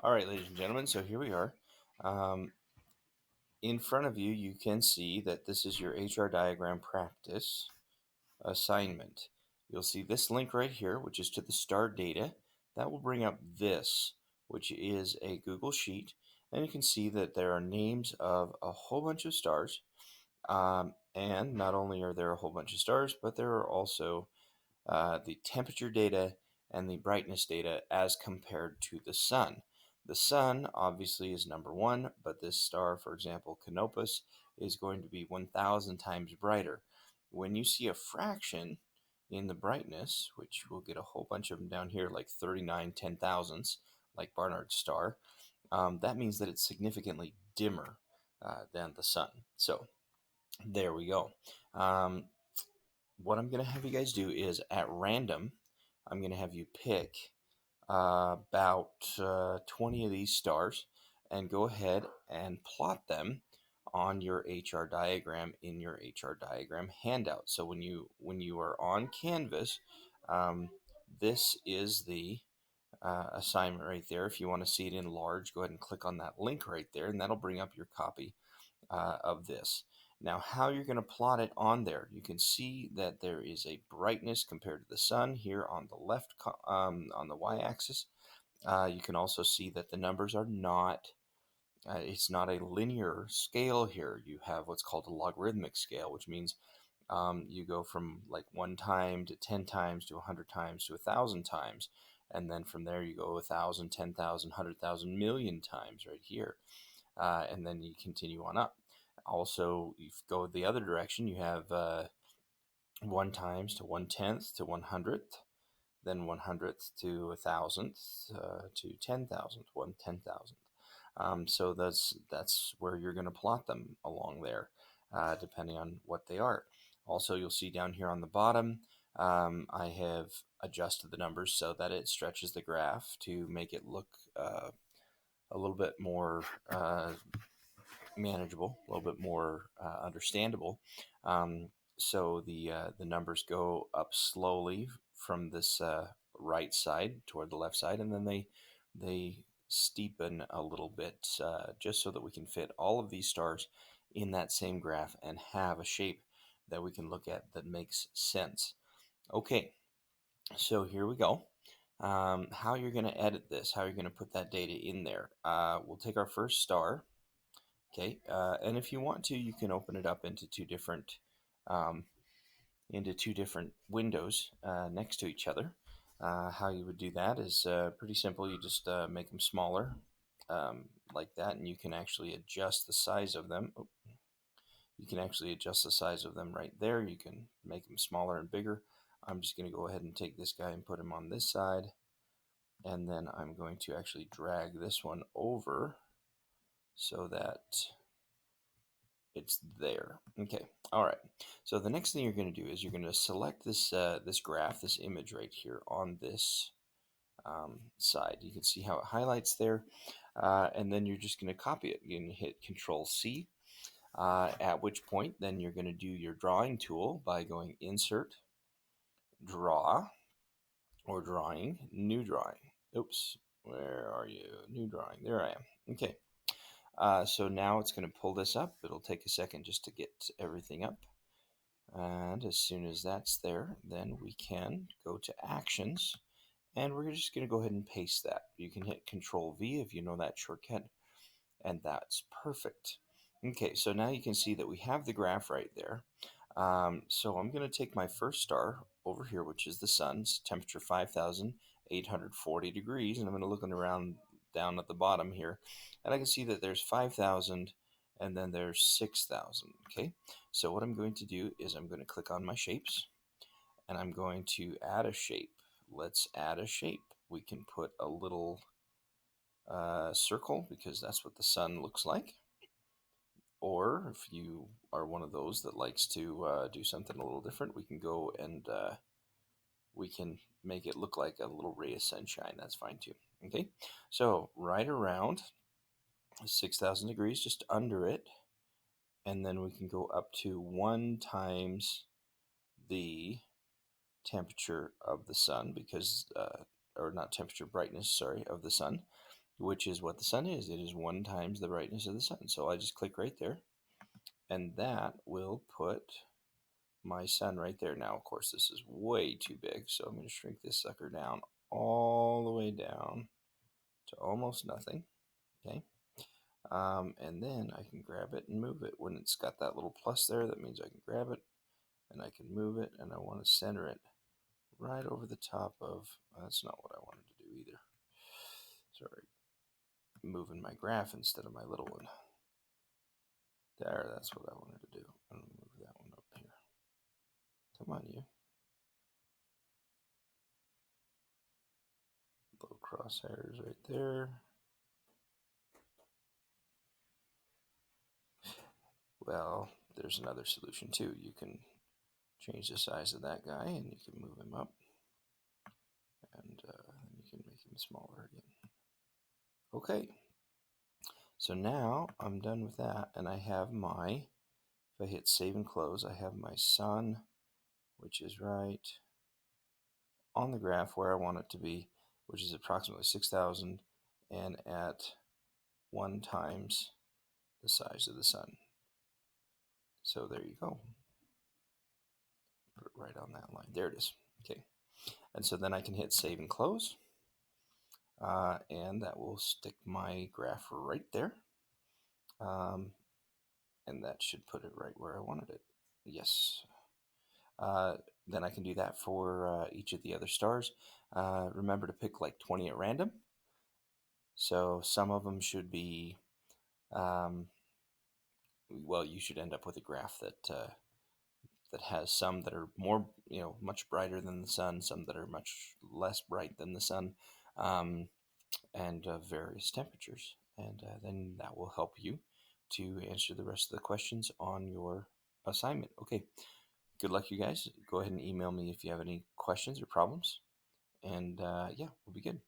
All right, ladies and gentlemen, so here we are. Um, in front of you, you can see that this is your HR diagram practice assignment. You'll see this link right here, which is to the star data. That will bring up this, which is a Google Sheet. And you can see that there are names of a whole bunch of stars. And not only are there a whole bunch of stars, but there are also the temperature data and the brightness data as compared to the sun. The sun obviously is number one, but this star, for example, Canopus, is going to be 1,000 times brighter. When you see a fraction in the brightness, which we'll get a whole bunch of them down here, like 39 10,000ths, like Barnard's star, that means that it's significantly dimmer than the sun. So there we go. Um, what I'm going to have you guys do is at random, I'm going to have you pick about 20 of these stars and go ahead and plot them on your HR diagram in your HR diagram handout. So when you are on Canvas, um, this is the assignment right there. If you want to see it in large, go ahead and click on that link right there, and that'll bring up your copy of this. Now, how you're going to plot it on there, you can see that there is a brightness compared to the sun here on the left, on the y-axis. You can also see that the numbers are not, it's not a linear scale here. You have what's called a logarithmic scale, which means you go from like 1 time to 10 times to 100 times to 1,000 times. And then from there you go 1,000, 10,000, 100,000, million times right here. And then you continue on up. Also, if you go the other direction, you have 1 times to 1/10th to 100th, then 100th to 1,000th to 10,000th, 1/10,000th. So that's where you're going to plot them along there, depending on what they are. Also, you'll see down here on the bottom, I have adjusted the numbers so that it stretches the graph to make it look a little bit more manageable, a little bit more understandable. So the numbers go up slowly from this right side toward the left side, and then they steepen a little bit just so that we can fit all of these stars in that same graph and have a shape that we can look at that makes sense. Okay, so here we go. How you're going to edit this, how you're going to put that data in there. We'll take our first star. Okay, and if you want to, you can open it up um, into two different windows next to each other. How you would do that is pretty simple. You just make them smaller like that, and you can actually adjust the size of them. Oh, you can actually adjust the size of them right there. You can make them smaller and bigger. I'm just going to go ahead and take this guy and put him on this side, and then I'm going to actually drag this one over so that it's there. Okay, all right. So the next thing you're going to do is you're going to select this graph, this image right here on this side. You can see how it highlights there, and then you're just going to copy it. You're going to hit Control C. At which point, then you're going to do your drawing tool by going Insert, Draw, or Drawing, New Drawing. Oops, where are you? New Drawing. There I am. Okay. So now it's going to pull this up. It'll take a second just to get everything up. And as soon as that's there, then we can go to Actions. And we're just going to go ahead and paste that. You can hit Control V if you know that shortcut. And that's perfect. Okay, so now you can see that we have the graph right there. So I'm going to take my first star over here, which is the sun's temperature 5,840 degrees. And I'm going to look around down at the bottom here. And I can see that there's 5,000 and then there's 6,000. Okay, so what I'm going to do is I'm going to click on my shapes and I'm going to add a shape. Let's add a shape. We can put a little circle because that's what the sun looks like. Or if you are one of those that likes to do something a little different, we can go and we can make it look like a little ray of sunshine. That's fine too. Okay, so right around 6,000 degrees, just under it, and then we can go up to 1 times the temperature of the sun because, or not temperature, brightness, sorry, of the sun. which is what the sun is. It is 1 times the brightness of the sun. So I just click right there, and that will put my sun right there. Now, of course, this is way too big, so I'm going to shrink this sucker down all the way down to almost nothing. Okay. And then I can grab it and move it. When it's got that little plus there, that means I can grab it and I can move it, and I want to center it right over the top of, that's not what I wanted to do either. Sorry, moving my graph instead of my little one. There, that's what I wanted to do. I'm going to move that one up here. Come on, you. Little crosshairs right there. Well, there's another solution too. You can change the size of that guy and you can move him up, and you can make him smaller again. Okay, so now I'm done with that, and I have my, if I hit save and close, I have my sun, which is right on the graph where I want it to be, which is approximately 6,000 and at 1 times the size of the sun. So there you go. Put it right on that line. There it is. Okay. And so then I can hit save and close. And that will stick my graph right there. And that should put it right where I wanted it. Yes. Then I can do that for each of the other stars. Remember to pick like 20 at random. So some of them should be, well, you should end up with a graph that has some that are more, much brighter than the sun, some that are much less bright than the sun, and various temperatures. And then that will help you to answer the rest of the questions on your assignment. Okay, good luck, you guys. Go ahead and email me if you have any questions or problems. And yeah, we'll be good.